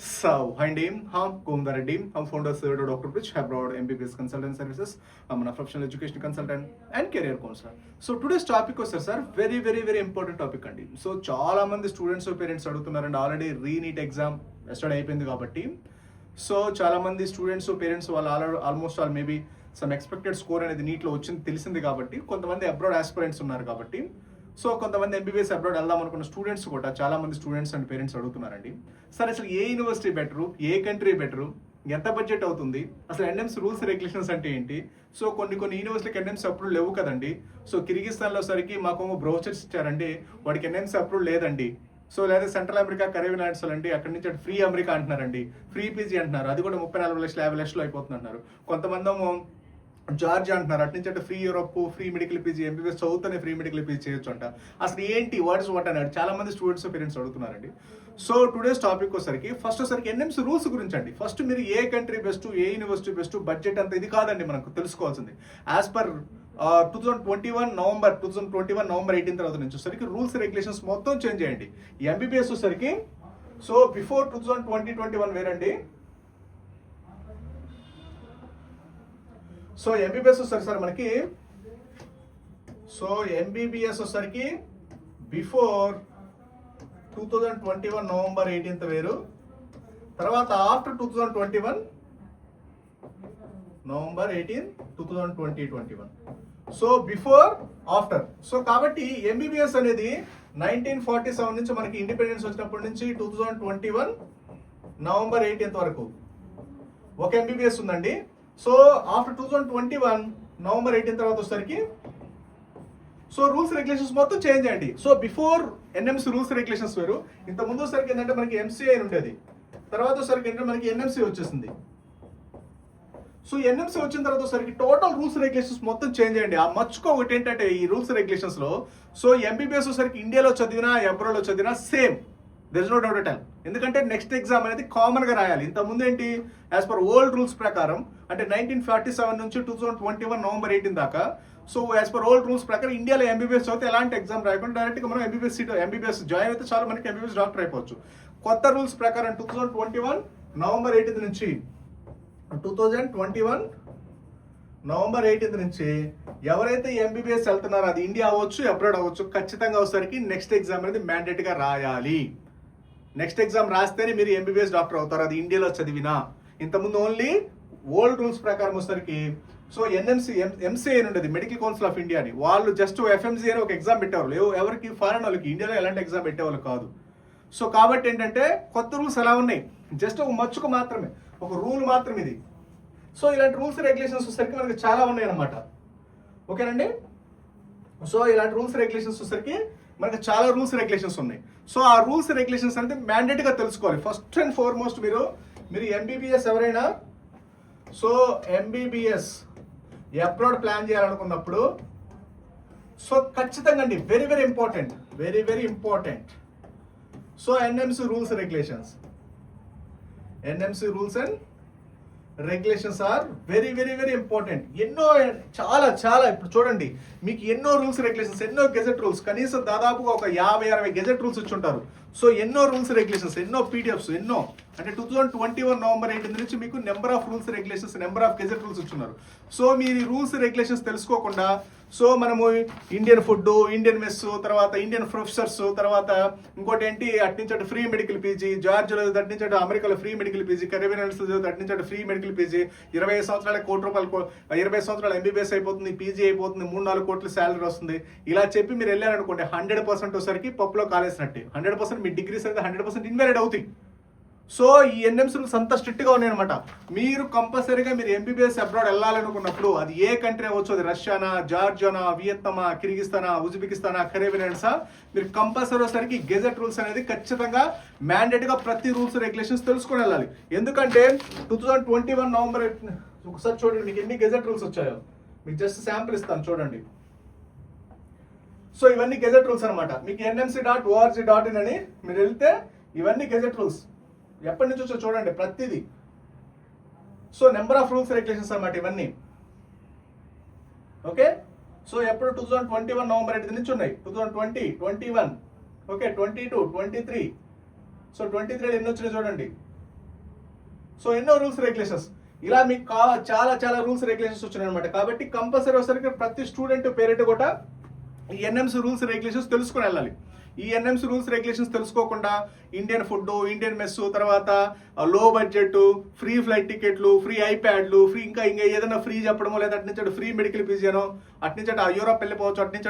So, hi name, Kumdar Reddy. I'm founder of Dr. Bridge Abroad MBBS Consultant Services. I'm a professional education consultant and career counselor. So today's topic was sir, very important topic అండి. So చాలా మంది students parents అడుగుతున్నారండి already re-NEET exam start అయిపోయింది కాబట్టి so చాలా మంది students parents వాళ్ళు almost all maybe some expected score అనేది నీట్లో వచ్చింది తెలిసింది కాబట్టి కొంతమంది అబ్రాడ్ ఆస్పిరెంట్స్ ఉన్నారు కాబట్టి సో కొంతమంది ఎంబీబీఎస్ అబ్రాడ్ వెళ్దాం అనుకున్న స్టూడెంట్స్ కూడా చాలా మంది స్టూడెంట్స్ అండ్ పేరెంట్స్ అడుగుతున్నారండి సరే అసలు ఏ యూనివర్సిటీ బెటరు ఏ కంట్రీ బెటరు ఎంత బడ్జెట్ అవుతుంది అసలు ఎన్ఎంస్ రూల్స్ రెగ్యులేషన్స్ అంటే ఏంటి సో కొన్ని యూనివర్సిటీకి ఎన్ఎంసీ అప్రూవ్ లేవు కదండి సో కిర్గిస్తాన్లో సరికి మాకు బ్రౌచర్స్ ఇచ్చారండి వాడికి ఎన్ఎంసీ అప్రూవ్ లేదండి సో లేదా సెంట్రల్ అమెరికా కరేబియన్ ఐలాండ్స్ అండి అక్కడి నుంచి ఫ్రీ అమెరికా అంటున్నారండి ఫ్రీ పీజీ అంటున్నారు అది కూడా 34 లక్షలు 50 లక్షలు అయిపోతుంది అంటున్నారు కొంతమంది జార్జియా అంటున్నారు అటు నుంచి అంటే free Europe free medical PG MBBS చదువుతూనే ఫ్రీ మెడికల్ పీజీ చేయొచ్చు అంట అసలు ఏంటి వాట్ అన్నాడు చాలా మంది స్టూడెంట్స్ పేరెంట్స్ అడుగుతున్నారండి సో టుడేస్ టాపిక్ వచ్చేసరికి ఫస్ట్ వచ్చేసరికి ఎన్ఎంసీ రూల్స్ గురించి అండి ఫస్ట్ మీరు ఏ కంట్రీ బెస్ట్ ఏ యూనివర్సిటీ బెస్ట్ బడ్జెట్ అంత ఇది కాదండి మనకు తెలుసుకోవాల్సింది యాజ్ పర్ 2021 నవంబర్ 18 తర్వాత నుంచి వచ్చేసరికి రూల్స్ రెగ్యులేషన్స్ మొత్తం చేంజ్ చేయండి ఎంబీబీఎస్ వచ్చేసరికి సో బిఫోర్ 2021 వేరండి సో ఎంబీబీఎస్ వస్తారు సార్ మనకి సో ఎంబీబీఎస్ వచ్చేసరికి బిఫోర్ 2021 నవంబర్ 18 వేరు తర్వాత after 2021 November 18 2021 so before after so కాబట్టి ఎంబీబీఎస్ అనేది 1947 నుంచి మనకి ఇండిపెండెన్స్ వచ్చినప్పటి నుంచి 2021 నవంబర్ 18 వరకు ఒక ఎంబీబీఎస్ ఉందండి సో ఆఫ్టర్ 2021 నవంబర్ 18 తర్వాత వచ్చేసరికి సో రూల్స్ రెగ్యులేషన్స్ మొత్తం చేంజ్ అయ్యండి so before NMC rules regulations వేరు ఇంత ముందు వచ్చేసరికి ఏంటంటే మనకి ఎంసీఐ ఉండేది తర్వాత వచ్చేసరికి ఏంటంటే మనకి ఎన్ఎంసీ వచ్చేసింది సో ఎన్ఎంసీ వచ్చిన తర్వాత వచ్చేసరికి టోటల్ రూల్స్ రెగ్యులేషన్స్ మొత్తం చేంజ్ అయ్యండి ఆ మచ్చుకో ఒకటి ఏంటంటే ఈ రూల్స్ రెగ్యులేషన్స్ లో సో ఎంబీబీఎస్ వచ్చేసరికి ఇండియాలో చదివినా అబ్రాడ్లో చదివినా same there is no doubt at all ఎందుకంటే నెక్స్ట్ ఎగ్జామ్ అనేది కామన్ గా రాయాలి ఇంత ముందు ఏంటి యాజ్ పర్ ఓల్డ్ రూల్స్ ప్రకారం అంటే 1947 నుంచి 2021 నవంబర్ 18 దాకా so as per old rules ప్రకారం ఇండియాలో ఎంబీబీఎస్ చదివితే ఎలాంటి ఎగ్జామ్ రాయకుండా డైరెక్ట్ గా మనం ఎంబీబీఎస్ జాయిన్ అయితే చాలా మనకి ఎంబీబీఎస్ డాక్టర్ అయిపోవచ్చు కొత్త రూల్స్ ప్రకారం 2021 నవంబర్ 18 నుంచి 2021 నవంబర్ 18 నుంచి ఎవరైతే ఎంబీబీఎస్ వెళ్తున్నారో అది ఇండియా అవ్వచ్చు అబ్రాడ్ అవ్వచ్చు ఖచ్చితంగా వచ్చేసరికి నెక్స్ట్ ఎగ్జామ్ అనేది మ్యాండేట్ గా రాయాలి నెక్స్ట్ ఎగ్జామ్ రాస్తేనే మీరు ఎంబీబీఎస్ డాక్టర్ అవుతారు అది ఇండియాలో చదివినా ఇంతకుముందు ఓన్లీ ఓల్డ్ రూల్స్ ప్రకారం వచ్చేసరికి సో ఎన్ఎంసీ ఎంసీఐ ఉండేది మెడికల్ కౌన్సిల్ ఆఫ్ ఇండియా అని వాళ్ళు జస్ట్ ఎఫ్ఎంసీ అని ఒక ఎగ్జామ్ పెట్టేవాళ్ళు ఎవరికి ఫారెన్ వాళ్ళకి ఇండియాలో ఎలాంటి ఎగ్జామ్ పెట్టేవాళ్ళు కాదు సో కాబట్టి ఏంటంటే కొత్త రూల్స్ ఎలా ఉన్నాయి జస్ట్ ఒక మచ్చుకు మాత్రమే ఒక రూల్ మాత్రం ఇది సో ఇలాంటి రూల్స్ రెగ్యులేషన్స్ వచ్చేసరికి మనకి చాలా ఉన్నాయి అన్నమాట ఓకేనండి సో ఇలాంటి రూల్స్ రెగ్యులేషన్స్ వచ్చేసరికి మనకి చాలా రూల్స్ రెగ్యులేషన్స్ ఉన్నాయి సో ఆ రూల్స్ రెగ్యులేషన్స్ అనేది మ్యాండేట్ గా తెలుసుకోవాలి ఫస్ట్ అండ్ ఫార్మోస్ట్ మీరు ఎంబీబీఎస్ ఎవరైనా సో ఎంబీబీఎస్ అబ్రాడ్ ప్లాన్ చేయాలనుకున్నప్పుడు సో ఖచ్చితంగా అండి very important so NMC rules regulations and regulations are very important ఎన్నో చాలా ఇప్పుడు చూడండి మీకు ఎన్నో రూల్స్ రెగ్యులేషన్స్ ఎన్నో గెజెట్ రూల్స్ కనీసం దాదాపుగా ఒక 50-60 గెజెట్ రూల్స్ ఇచ్చి ఉంటారు సో ఎన్నో రూల్స్ రెగ్యులేషన్స్ ఎన్నో పీడిఎఫ్స్ ఎన్నో అంటే 2021 నవంబర్ 18 నుంచి మీకు number of rules regulations number of gazette rules ఇచ్చున్నారు సో మీరు ఈ రూల్స్ రెగ్యులేషన్స్ తెలుసుకోకుండా సో మనము ఇండియన్ ఫుడ్ ఇండియన్ మెస్ తర్వాత ఇండియన్ ప్రొఫెసర్స్ తర్వాత ఇంకోటి ఏంటి అట్నుంచి అటు ఫ్రీ మెడికల్ పీజీ జార్జియాలో అట్నుంచి అటు అమెరికాలో free medical PG Caribbean islands అట్నుంచి అటు ఫ్రీ మెడికల్ పీజీ 20 సంవత్సరాల ₹1 20 సంవత్సరాలు ఎంబీబీఎస్ అయిపోతుంది పీజీ అయిపోతుంది 3-4 కోట్ల శాలరీ వస్తుంది ఇలా చెప్పి మీరు వెళ్ళారనుకోండి 100% వచ్చేసరికి పప్పులో కాలేసినట్టే 100% మీ డిగ్రీస్ అయితే 100% ఇన్వాలిడ్ అవుతాయి సో ఈ ఎన్ఎంసీ రూల్స్ అంతా స్ట్రిక్ట్ గా ఉన్నాయన్నమాట మీరు కంపల్సరీగా మీరు ఎంబీబీఎస్ అబ్రాడ్ వెళ్ళాలనుకున్నప్పుడు అది ఏ కంట్రీ అవ్వచ్చు అది రష్యానా జార్జియానా వియత్నామా కిర్గిస్తానా ఉజ్బెకిస్తానా కరేబియన్ ఐలాండ్సా మీరు కంపల్సరీ వచ్చేసరికి గెజెట్ రూల్స్ అనేది ఖచ్చితంగా మ్యాండేట్ గా ప్రతి రూల్స్ రెగ్యులేషన్స్ తెలుసుకొని వెళ్ళాలి ఎందుకంటే 2021 నవంబర్ ఒకసారి చూడండి మీకు ఎన్ని గెజెట్ రూల్స్ వచ్చాయో మీకు జస్ట్ శాంపుల్ ఇస్తాను చూడండి సో ఇవన్నీ గెజెట్ రూల్స్ అనమాట మీకు nmc.org.in అని మీరు వెళ్తే ఇవన్నీ గెజెట్ రూల్స్ ఎప్పటి నుంచి వచ్చో చూడండి ప్రతిదీ so number of rules regulations అన్నమాట ఇవన్నీ ఓకే సో ఎప్పుడు 2021 నవంబర్ 18 నుంచి ఉన్నాయి 2020 21 ఓకే 22 23 సో 23 ఎన్ని వచ్చినాయి చూడండి సో ఎన్నో రూల్స్ రెగ్యులేషన్స్ ఇలా మీకు చాలా చాలా రూల్స్ రెగ్యులేషన్స్ వచ్చినాయి అనమాట. కాబట్టి కంపల్సరీ వచ్చేసరికి ప్రతి స్టూడెంట్ పేరెంట్ కూడా ఈ ఎన్ఎంసీ రూల్స్ రెగ్యులేషన్స్ తెలుసుకుని వెళ్ళాలి. ఈ ఎన్ఎంసీ రూల్స్ రెగ్యులేషన్స్ తెలుసుకోకుండా ఇండియన్ ఫుడ్, ఇండియన్ మెస్, తర్వాత లో బడ్జెట్, ఫ్రీ ఫ్లైట్ టికెట్లు, ఫ్రీ ఐప్యాడ్లు, ఫ్రీ ఇంకా ఏదైనా ఫ్రీ చెప్పడమో, లేదా అట్నుంచి ఫ్రీ మెడికల్ ఫీజునో, అట్నుంచి యూరోప్ వెళ్ళిపోవచ్చు, అట్నుంచి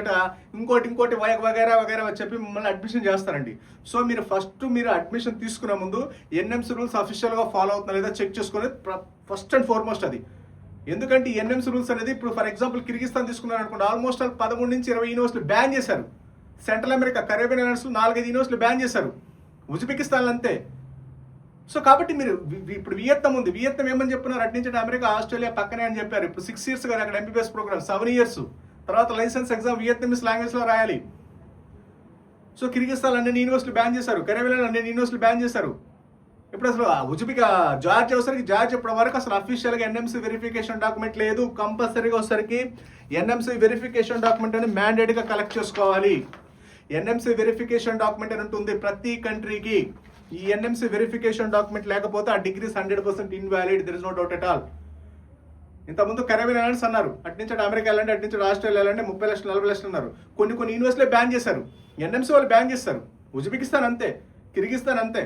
ఇంకోటి వగైరా వగైరా చెప్పి మిమ్మల్ని అడ్మిషన్ చేస్తారండి. సో మీరు ఫస్ట్ అడ్మిషన్ తీసుకునే ముందు ఎన్ఎంసీ రూల్స్ అఫీషియల్గా ఫాలో అవుతున్నా లేదా చెక్ చేసుకునేది ఫస్ట్ అండ్ ఫార్మోస్ట్ అది. ఎందుకంటే ఈ ఎన్ఎంసీ రూల్స్ అనేది ఇప్పుడు ఫర్ ఎగ్జాంపుల్ కిర్గిస్తాన్ తీసుకున్నారు అనుకోండి, ఆల్మోస్ట్ 13 నుంచి 20 యూనివర్సిటీలు బ్యాన్ చేశారు. సెంట్రల్ అమెరికా, కరేబియన్ ఐలాండ్స్లో 4-5 యూనివర్సిటీలు బ్యాన్ చేశారు. ఉజ్బెకిస్తాన్లో అంతే. సో కాబట్టి మీరు ఇప్పుడు వియత్నాం ఉంది, వియత్నాం ఏమని చెప్తున్నారు, అటు నుంచి అమెరికా, ఆస్ట్రేలియా పక్కనే అని చెప్పారు. ఇప్పుడు 6 years కదా అక్కడ ఎంబీబీఎస్ ప్రోగ్రామ్, 7 years తర్వాత లైసెన్స్ ఎగ్జామ్ వియత్నామీస్ లాంగ్వేజ్లో రాయాలి. సో కిర్గిస్తాన్ అన్ని యూనివర్సిటీలు బ్యాన్ చేశారు, కరేబియన్ అన్ని యూనివర్సిటీలు బ్యాన్ చేశారు. ఇప్పుడు అసలు జార్జియా వచ్చరికి జార్జియా ఇప్పటి వరకు అసలు అఫీషియల్గా ఎన్ఎంసీ వెరిఫికేషన్ డాక్యుమెంట్ లేదు. కంపల్సరీగా వచ్చరికి ఎన్ఎంసీ వెరిఫికేషన్ డాక్యుమెంట్ అని మ్యాండేట్గా కలెక్ట్ చేసుకోవాలి. ఎన్ఎంసీ వెరిఫికేషన్ డాక్యుమెంట్ అని ఉంటుంది ప్రతి కంట్రీకి. ఈ ఎన్ఎంసీ వెరిఫికేషన్ డాక్యుమెంట్ లేకపోతే ఆ degrees 100% invalid, there is no doubt at all. ఇంతకుముందు కరేబియన్ ఐలాండ్స్ అన్నారు, అటు నుంచి అమెరికా వెళ్ళండి, అటు నుంచి ఆస్ట్రేలియా వెళ్ళండి, 30 లక్షలు 40 లక్షలు అన్నారు. కొన్ని యూనివర్సిటీలు బ్యాన్ చేశారు, ఎన్ఎంసీ వాళ్ళు బ్యాన్ చేస్తారు. ఉజ్బెకిస్తాన్ అంతే, కిర్గిస్తాన్ అంతే.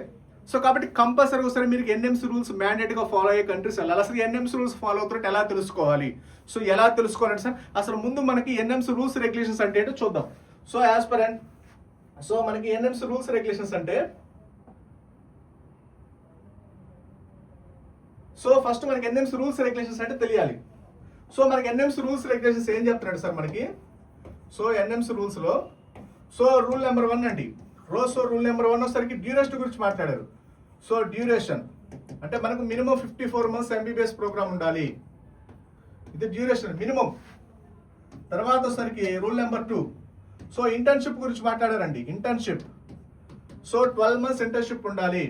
సో కాబట్టి కంపల్సరీ ఒకసారి మీరు ఎన్ఎంసీ రూల్స్ మ్యాండేట్గా ఫాలో అయ్యే కంట్రీస్ వెళ్ళాలి. అసలు ఎన్ఎంసీ రూల్స్ ఫాలో అవుతున్నట్టు ఎలా తెలుసుకోవాలి? సో ఎలా తెలుసుకోవాలంటే సార్, అసలు ముందు మనకి ఎన్ఎంసీ రూల్స్ రెగ్యులేషన్స్ అంటే ఏంటో చూద్దాం. So as per and so మనకి ఎన్ఎంసీ రూల్స్ రెగ్యులేషన్స్ అంటే, సో ఫస్ట్ మనకి ఎన్ఎంసీ రూల్స్ రెగ్యులేషన్స్ అంటే తెలియాలి. సో మనకి ఎన్ఎంసీ రూల్స్ రెగ్యులేషన్స్ ఏం చెప్తున్నాడు సార్ మనకి? సో ఎన్ఎంసీ రూల్స్లో సో రూల్ నెంబర్ 1 అండి. సో రూల్ నెంబర్ 1 వచ్చేసరికి డ్యూరేషన్ గురించి మాట్లాడారు. సో డ్యూరేషన్ అంటే మనకు మినిమం 54 months ఎంబీబీఎస్ ప్రోగ్రామ్ ఉండాలి. ఇది డ్యూరేషన్ మినిమం. తర్వాత వచ్చేసరికి రూల్ నెంబర్ 2 సో ఇంటర్న్షిప్ గురించి మాట్లాడారండి. ఇంటర్న్షిప్ సో 12 months ఇంటర్న్షిప్ ఉండాలి.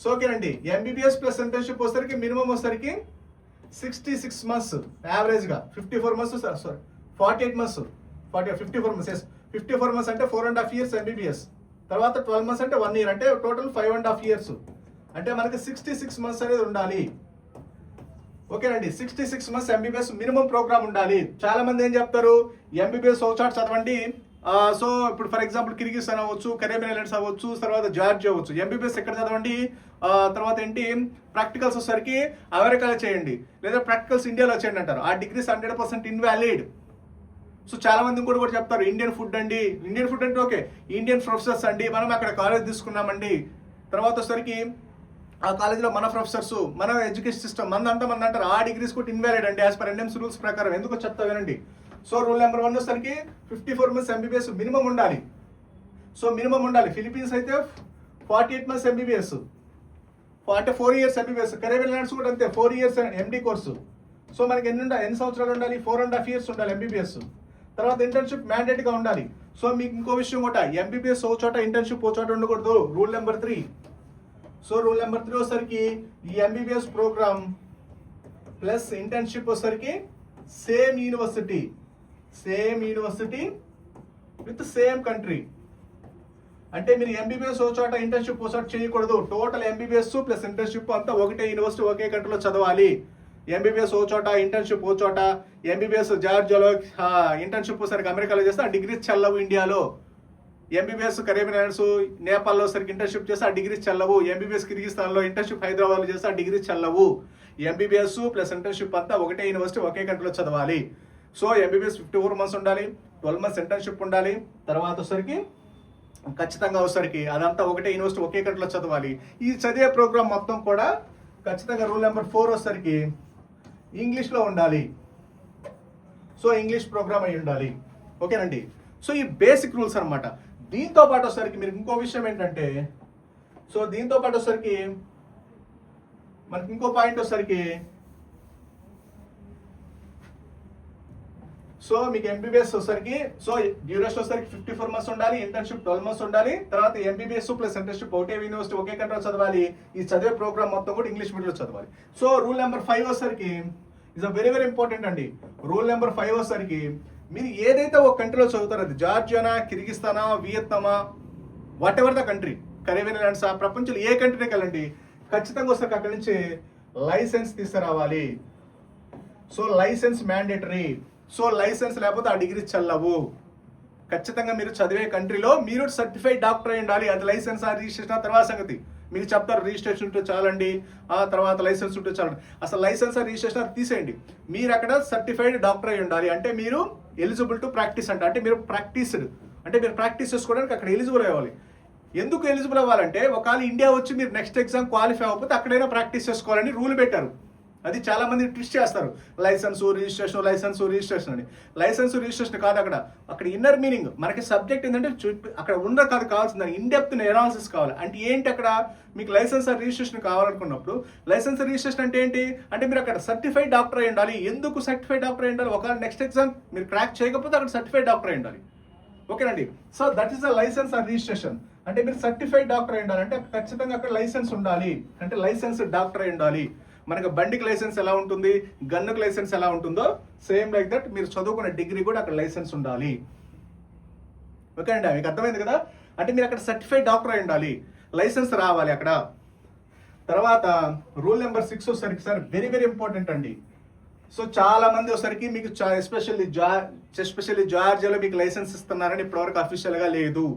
సో ఓకేనండి. ఎంబీబీఎస్ ప్లస్ ఇంటర్న్షిప్ వచ్చేసరికి మినిమం వచ్చేసరికి 66 months యావరేజ్గా. 54 months sorry 48 months 54 months 54 months అంటే 4.5 years ఎంబీబీఎస్. తర్వాత 12 months అంటే 1 year, అంటే టోటల్ 5.5 years. అంటే మనకి 66 months అనేది ఉండాలి. ఓకేనండి. 66 months ఎంబీబీఎస్ మినిమం ప్రోగ్రామ్ ఉండాలి. చాలా మంది ఏం చెప్తారు, ఎంబీబీఎస్ ఒక చోట చదవండి. సో ఇప్పుడు ఫర్ ఎగ్జాంపుల్ కిర్గిస్తాన్ అవ్వచ్చు, కరేబియన్ ఐలాండ్స్ అవ్వచ్చు, తర్వాత జార్జియా అవ్వచ్చు, ఎంబీబీఎస్ ఎక్కడ చదవండి. తర్వాత ఏంటి ప్రాక్టికల్స్ వచ్చేసరికి అమెరికాలో చేయండి, లేదా ప్రాక్టికల్స్ ఇండియాలో చేయండి అంటారు. ఆ డిగ్రీస్ 100% ఇన్వాలిడ్. సో చాలా మంది కూడా చెప్తారు ఇండియన్ ఫుడ్ అండి. ఇండియన్ ఫుడ్ అంటే ఓకే, ఇండియన్ ప్రొఫెసర్స్ అండి, మనం అక్కడ కాలేజ్ తీసుకున్నామండి. తర్వాత వచ్చేసరికి ఆ కాలేజీలో మన ప్రొఫెసర్స్, మన ఎడ్యుకేషన్ సిస్టమ్ మందంతా మంది అంటారు. ఆ డిగ్రీస్ కూడా ఇన్వాలిడ్ అండి యాజ్ పర్ ఎన్ఎంసీ రూల్స్ ప్రకారం. ఎందుకో చెప్తా వినండి. సో రూల్ నెంబర్ 1 వచ్చేసరికి 54 months ఎంబీబీఎస్ మినిమం ఉండాలి. సో మినిమం ఉండాలి. ఫిలిపీన్స్ అయితే 48 months ఎంబీబీఎస్, అంటే 4 years ఎంబీబీఎస్. కరేబియన్ ఐలాండ్స్ కూడా అంతే 4 years ఎండి కోర్సు. సో మనకి ఎన్ని సంవత్సరాలు ఉండాలి? 4.5 years ఉండాలి ఎంబీబీఎస్. తర్వాత ఇంటర్న్షిప్ మ్యాండేట్గా ఉండాలి. సో మీకు ఇంకో విషయం కూడా, ఎంబీబీఎస్ ఓ చోట ఇంటర్న్షిప్ ఓ చోట ఉండకూడదు. Rule number 3. So rule number 3 వచ్చేసరికి ఈ ఎంబీబీఎస్ ప్రోగ్రామ్ ప్లస్ ఇంటర్న్షిప్ వచ్చేసరికి same university with same country. అంటే మీరు ఎంబీబీఎస్ ఓ చోట ఇంటర్న్షిప్ ఓ చోట చేయకూడదు. టోటల్ ఎంబీబీఎస్ ప్లస్ ఇంటర్న్షిప్ అంతా ఒకటే యూనివర్సిటీ ఒకే కంట్రీలో చదవాలి. ఎంబీబీఎస్ ఓ చోట ఇంటర్న్షిప్ ఓ చోట. ఎంబీబీఎస్ జార్జియాలో ఇంటర్న్షిప్ సరికి అమెరికాలో చేస్తే ఆ డిగ్రీస్ చెల్లవు ఇండియాలో. ఎంబీబీఎస్ కరేబియన్ ఐలాండ్స్ నేపాల్లో సరికి ఇంటర్న్షిప్ చేస్తే ఆ డిగ్రీస్ చెల్లవు. ఎంబీబీఎస్ కిర్గిస్తాన్లో ఇంటర్న్షిప్ హైదరాబాద్లో చేస్తే ఆ డిగ్రీస్ చెల్లవు. ఎంబీబీఎస్ ప్లస్ ఇంటర్న్షిప్ అంతా ఒకటే యూనివర్సిటీ ఒకే కంట్రీలో చదవాలి. సో ఎంబీబీఎస్ 54 months ఉండాలి, 12 months ఇంటర్న్షిప్ ఉండాలి. తర్వాత వచ్చరికి ఖచ్చితంగా వచ్చరికి అదంతా ఒకటే యూనివర్సిటీ ఒకే కంట్రీలో చదవాలి. ఈ చదివే ప్రోగ్రామ్ మొత్తం కూడా ఖచ్చితంగా రూల్ నెంబర్ 4 వచ్చరికి ఇంగ్లీష్లో ఉండాలి. సో ఇంగ్లీష్ ప్రోగ్రామ్ అయి ఉండాలి. ఓకేనండి. సో ఈ బేసిక్ రూల్స్ అనమాట. దీంతో పాటు వచ్చరికి మీరు ఇంకో విషయం ఏంటంటే, సో దీంతో పాటు వచ్చరికి మనకి ఇంకో పాయింట్ వచ్చరికి, సో మీకు ఎంబీబీఎస్ వచ్చరికి సో డ్యూరేషన్ వచ్చరికి 54 months ఉండాలి, ఇంటర్న్షిప్ 12 months ఉండాలి. తర్వాత ఎంబీబీఎస్ ప్లస్ ఇంటర్న్షిప్ ఒకటే యూనివర్సిటీ ఒకే కంట్రీలో చదవాలి. ఈ చదివే ప్రోగ్రామ్ మొత్తం కూడా ఇంగ్లీష్ మీడియంలో చదవాలి. సో రూల్ నెంబర్ 5 వచ్చరికి is a very very important అండి. రూల్ నెంబర్ 5 వచ్చరికి మీరు ఏదైతే ఒక కంట్రీలో చదువుతారో, అది జార్జియానా, కిర్గిస్తానా, వియత్నామా, whatever the country, Caribbean islands, ప్రపంచంలో ఏ కంట్రీకి వెళ్ళండి, ఖచ్చితంగా వస్తే అక్కడి నుంచి లైసెన్స్ తీసుకురావాలి. So licence mandatory. So licence లేకపోతే ఆ డిగ్రీ చెల్లవు. ఖచ్చితంగా మీరు చదివే కంట్రీలో మీరు సర్టిఫైడ్ డాక్టర్ అయి ఉండాలి. అది లైసెన్స్ ఆ రిజిస్ట్రేషన్ ఆ తర్వాత సంగతి. మీకు చెప్తారు రిజిస్ట్రేషన్ ఉంటే చాలండి, ఆ తర్వాత లైసెన్స్ ఉంటే చాలండి. అసలు లైసెన్స్ ఆ రిజిస్ట్రేషన్ అది తీసేయండి. మీరు అక్కడ సర్టిఫైడ్ డాక్టర్ అయి ఉండాలి. అంటే మీరు ఎలిజిబుల్ టు ప్రాక్టీస్ అంటే మీరు ప్రాక్టీస్డ్, అంటే మీరు ప్రాక్టీస్ చేసుకోవడానికి అక్కడ ఎలిజిబుల్ అవ్వాలి. ఎందుకు ఎలిజిబుల్ అవ్వాలంటే ఒకవేళ ఇండియా వచ్చి మీరు నెక్స్ట్ ఎగ్జామ్ క్వాలిఫై అవ్వకపోతే అక్కడైనా ప్రాక్టీస్ చేసుకోవాలని రూల్ పెట్టారు. అది చాలా మంది ట్విస్ట్ చేస్తారు. లైసెన్స్ రిజిస్ట్రేషన్ అని. లైసెన్స్ రిజిస్ట్రేషన్ కాదు అక్కడ ఇన్నర్ మీనింగ్. మనకి సబ్జెక్ట్ ఏంటంటే అక్కడ ఉన్న కాదు కావాల్సింది ఇన్ డెప్త్ ఎనాలిసిస్ కావాలి. అంటే ఏంటి అక్కడ మీకు లైసెన్స్ రిజిస్ట్రేషన్ కావాలనుకున్నప్పుడు లైసెన్స్ రిజిస్ట్రేషన్ అంటే ఏంటి అంటే మీరు అక్కడ సర్టిఫైడ్ డాక్టర్ అయి ఉండాలి. ఎందుకు సర్టిఫైడ్ డాక్టర్ అయి ఉండాలి? ఒకవేళ నెక్స్ట్ ఎగ్జామ్ మీరు క్రాక్ చేయకపోతే అక్కడ సర్టిఫైడ్ డాక్టర్ అయి ఉండాలి. ఓకేనండి. So that is the licence or registration. అంటే మీరు సర్టిఫైడ్ డాక్టర్ అయి ఉండాలి. అంటే ఖచ్చితంగా అక్కడ లైసెన్స్ ఉండాలి. అంటే లైసెన్స్ డాక్టర్ అయి ఉండాలి. మనకు బండికి లైసెన్స్ ఎలా ఉంటుంది, గన్నుకు లైసెన్స్ ఎలా ఉంటుందో సేమ్ లైక్ దట్ మీరు చదువుకున్న డిగ్రీ కూడా అక్కడ లైసెన్స్ ఉండాలి. ఓకే అండి, మీకు అర్థమైంది కదా? అంటే మీరు అక్కడ సర్టిఫైడ్ డాక్టర్ అయి ఉండాలి, లైసెన్స్ రావాలి అక్కడ. తర్వాత రూల్ నెంబర్ 6 వచ్చేసరికి సార్ వెరీ వెరీ ఇంపార్టెంట్ అండి. సో చాలా మంది వచ్చేసరికి మీకు ఎస్పెషల్లీ జార్జియాలో మీకు లైసెన్స్ ఇస్తున్నారని ఇప్పటివరకు అఫీషియల్గా లేదు.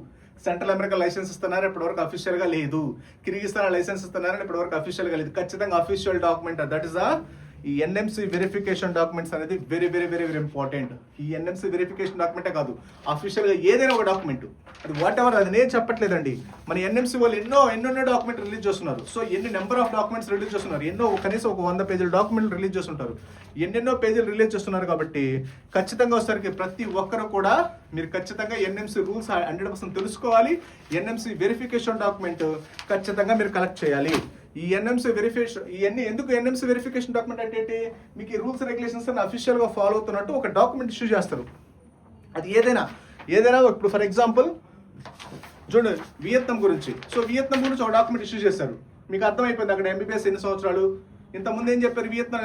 సెంట్రల్ అమెరికా లైసెన్స్ ఇస్తున్నారు, ఇప్పటివరకు అఫీషియల్గా లేదు. కిర్గిస్తాన్ లైసెన్స్ ఇస్తున్నారని ఇప్పటివరకు అఫీషియల్గా లేదు. ఖచ్చితంగా అఫీషియల్ డాక్యుమెంట్ దట్ ఇస్ ఈ ఎన్ఎంసీ వెరిఫికేషన్ డాక్యుమెంట్స్ అనేది very very very very important. ఈ ఎన్ఎంసీ వెరిఫికేషన్ డాక్యుమెంటే కాదు, అఫీషియల్గా ఏదైనా ఒక డాక్యుమెంట్, అది వాట్ ఎవర్, అది నేను చెప్పట్లేదండి. మన ఎన్ఎంసీ వాళ్ళు ఎన్నో డాక్యుమెంట్ రిలీజ్ చేస్తున్నారు. సో ఎన్ని నెంబర్ ఆఫ్ డాక్యుమెంట్స్ రిలీజ్ చేస్తున్నారు, కనీసం ఒక 100 పేజీల డాక్యుమెంట్లు రిలీజ్ చేస్తుంటారు, ఎన్నెన్నో పేజీలు రిలీజ్ చేస్తున్నారు. కాబట్టి ఖచ్చితంగా వచ్చేసరికి ప్రతి ఒక్కరు కూడా మీరు ఖచ్చితంగా ఎన్ఎంసీ రూల్స్ 100% తెలుసుకోవాలి. ఎన్ఎంసీ వెరిఫికేషన్ డాక్యుమెంట్ ఖచ్చితంగా మీరు కలెక్ట్ చేయాలి. ఈ ఎన్ఎంసీ వెరిఫికేషన్ ఇవన్నీ ఎందుకు ఎన్ఎంసీ వెరిఫికేషన్ డాక్యుమెంట్ అంటే ఏంటి? మీకు ఈ రూల్స్ రెగ్యులేషన్స్ అన్ని అఫీషియల్గా ఫాలో అవుతున్నట్టు ఒక డాక్యుమెంట్ ఇష్యూ చేస్తారు. అది ఏదైనా ఇప్పుడు ఫర్ ఎగ్జాంపుల్ చూడండి వియత్నాం గురించి. సో వియత్నాం గురించి ఒక డాక్యుమెంట్ ఇష్యూ చేశారు. మీకు అర్థమైపోయింది అక్కడ ఎంబీబీఎస్ ఎన్ని సంవత్సరాలు. ఇంతకుముందు ఏం చెప్పారు, వియత్నాం